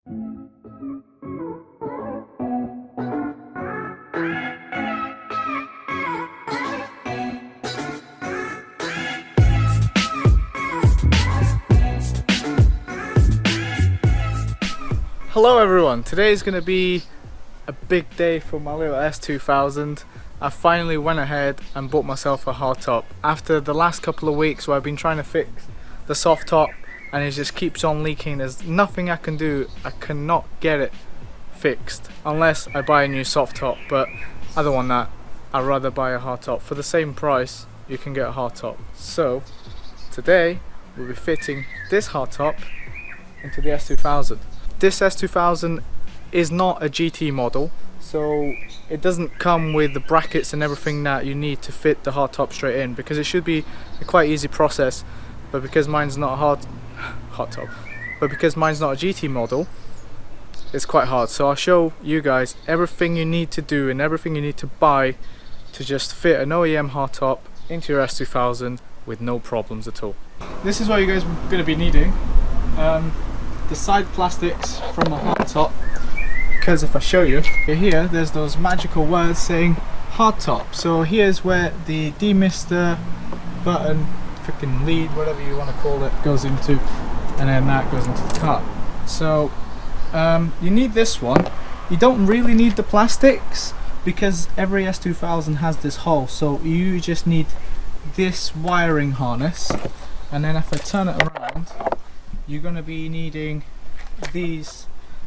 Hello everyone, today is going to be a big day for my little S2000. I finally went ahead and bought myself a hardtop after the last couple of weeks where I've been trying to fix the soft top and it just keeps on leaking. There's nothing I can do. I cannot get it fixed unless I buy a new soft top, but other than that I'd rather buy a hardtop. For the same price you can get a hardtop. So today we'll be fitting this hardtop into the S2000. This S2000 is not a GT model, so it doesn't come with the brackets and everything that you need to fit the hardtop straight in, because it should be a quite easy process, but because mine's not a because mine's not a GT model, it's quite hard. So I'll show you guys everything you need to do and everything you need to buy to just fit an OEM hardtop into your S2000 with no problems at all. This is what you guys are going to be needing. The side plastics from the hardtop, because if I show you here, there's those magical words saying hardtop. So here's where the demister button, freaking lead, whatever you want to call it, goes into, and then that goes into the car. So you need this one. You don't really need the plastics because every S2000 has this hole, so you just need this wiring harness. And then if I turn it around, you're going to be needing these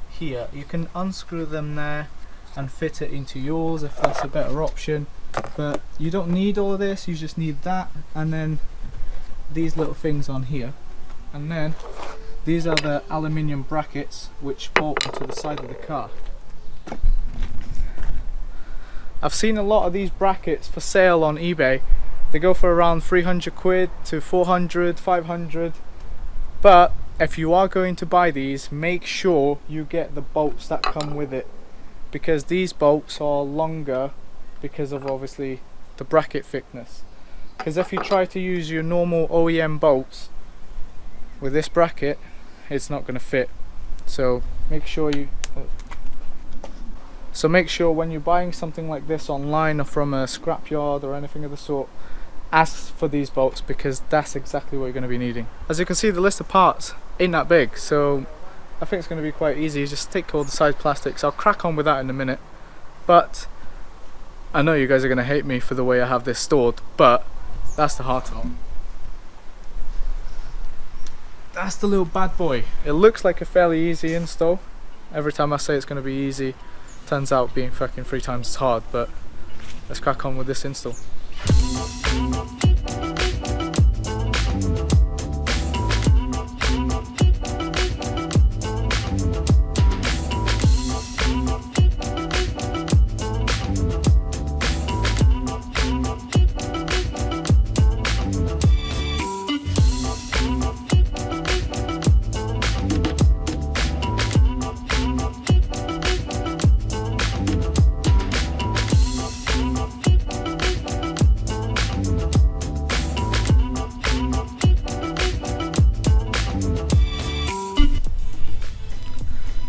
here. You can unscrew them there and fit it into yours if that's a better option, but you don't need all of this. You just need that, and then these little things on here, and then these are the aluminium brackets which bolt into the side of the car. I've seen a lot of these brackets for sale on eBay. They go for around 300 quid to 400, 500, but if you are going to buy these, make sure you get the bolts that come with it, because these bolts are longer because of obviously the bracket thickness. Because if you try to use your normal OEM bolts with this bracket, it's not going to fit. So make sure when you're buying something like this online or from a scrapyard or anything of the sort, ask for these bolts, because that's exactly what you're going to be needing. As you can see, the list of parts ain't that big, so I think it's going to be quite easy. Just take all the side plastics. I'll crack on with that in a minute, but I know you guys are going to hate me for the way I have this stored, but that's the hardtop. That's the little bad boy. It looks like a fairly easy install. Every time I say it's going to be easy, turns out being fucking 3 times as hard, but let's crack on with this install.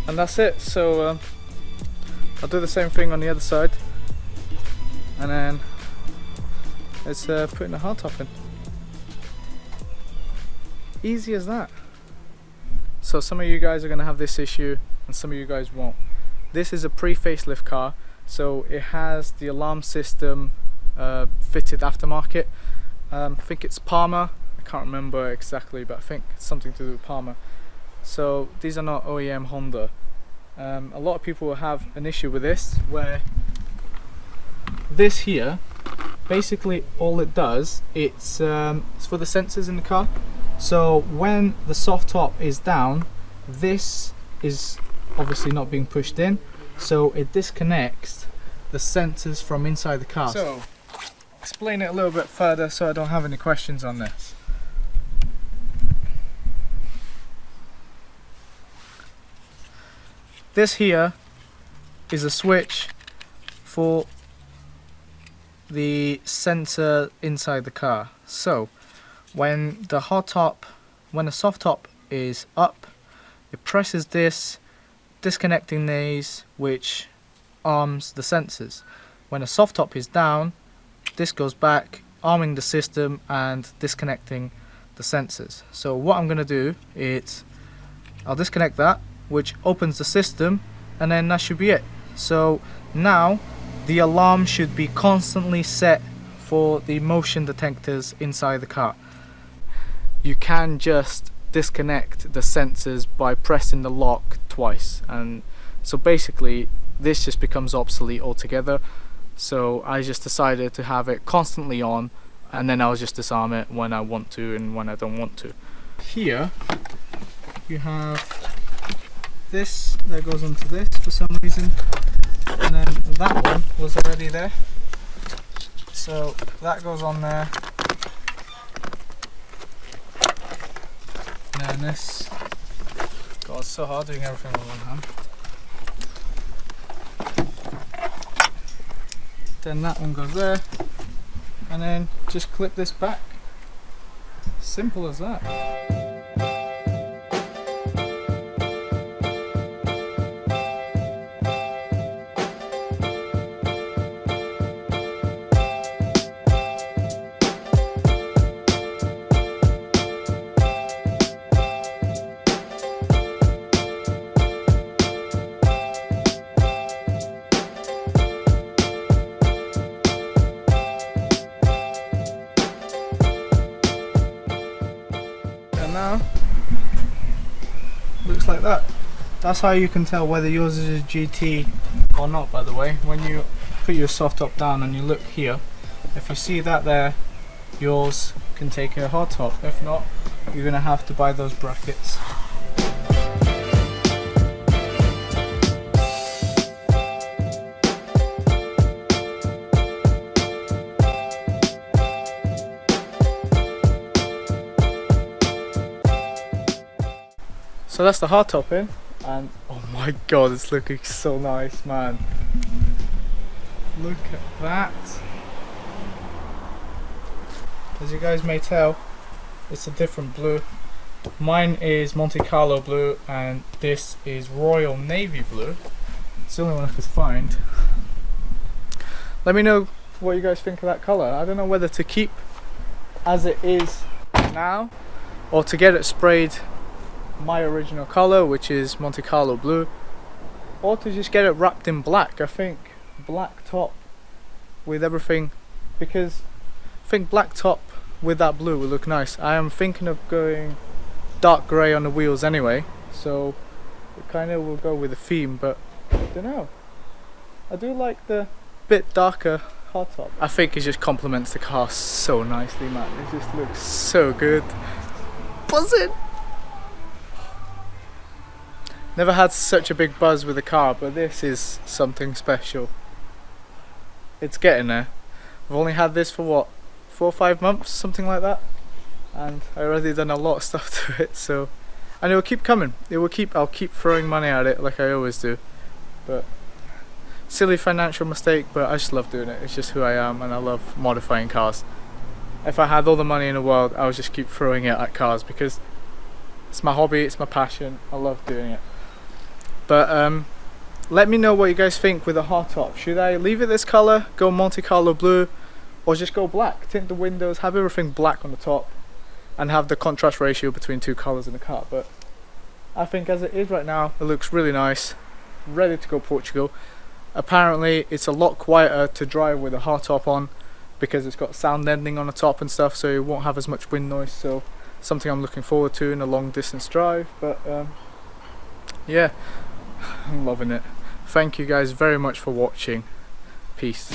And that's it. So I'll do the same thing on the other side, and then it's putting the hardtop in. Easy as that. So some of you guys are going to have this issue and some of you guys won't. This is a pre-facelift car, so it has the alarm system fitted aftermarket. I think it's Parma. I can't remember exactly, but I think it's something to do with Parma. So these are not OEM Honda. A lot of people will have an issue with this, where this here, basically all it does, it's for the sensors in the car. So when the soft top is down, this is obviously not being pushed in, so it disconnects the sensors from inside the car. So explain it a little bit further so I don't have any questions on this. This here is a switch for the sensor inside the car. So when the soft top is up, it presses this disconnecting these, which arms the sensors. When a soft top is down, this goes back, arming the system and disconnecting the sensors. So what I'm going to do is I'll disconnect that, which opens the system, and then that should be it. So now the alarm should be constantly set for the motion detectors inside the car. You can just disconnect the sensors by pressing the lock twice, and so basically this just becomes obsolete altogether. So I just decided to have it constantly on, and then I'll just disarm it when I want to and when I don't want to. Here you have this that goes onto this for some reason, and then that one was already there, so that goes on there. And then this, God, it's so hard doing everything with one hand. Then that one goes there, and then just clip this back. Simple as that. Now looks like that. That's how you can tell whether yours is a GT or not, by the way. When you put your soft top down and you look here, if you see that there, yours can take a hardtop. If not, you're gonna have to buy those brackets. So that's the hardtop in, and oh my god, it's looking so nice, man. Look at that. As you guys may tell, it's a different blue. Mine is Monte Carlo blue, and this is Royal Navy blue. It's the only one I could find. Let me know what you guys think of that colour. I don't know whether to keep as it is now, or to get it sprayed my original colour, which is Monte Carlo blue, or to just get it wrapped in black. I think black top with everything, because I think black top with that blue will look nice. I am thinking of going dark grey on the wheels anyway, so it kind of will go with the theme, but I don't know. I do like the bit darker hardtop. I think it just complements the car so nicely, man. It just looks so good. Buzzing! Never had such a big buzz with a car, but this is something special. It's getting there. I've only had this for what, 4 or 5 months, something like that, and I already done a lot of stuff to it. So, and it will keep coming. I'll keep throwing money at it like I always do. But silly financial mistake, but I just love doing it. It's just who I am, and I love modifying cars. If I had all the money in the world, I would just keep throwing it at cars because it's my hobby, it's my passion. I love doing it. But let me know what you guys think with a hardtop. Should I leave it this colour, go Monte Carlo blue, or just go black? Tint the windows, have everything black on the top, and have the contrast ratio between two colours in the car. But I think as it is right now, it looks really nice. Ready to go Portugal. Apparently it's a lot quieter to drive with a hardtop on because it's got sound deadening on the top and stuff, so it won't have as much wind noise. So something I'm looking forward to in a long distance drive. But yeah, I'm loving it. Thank you guys very much for watching. Peace.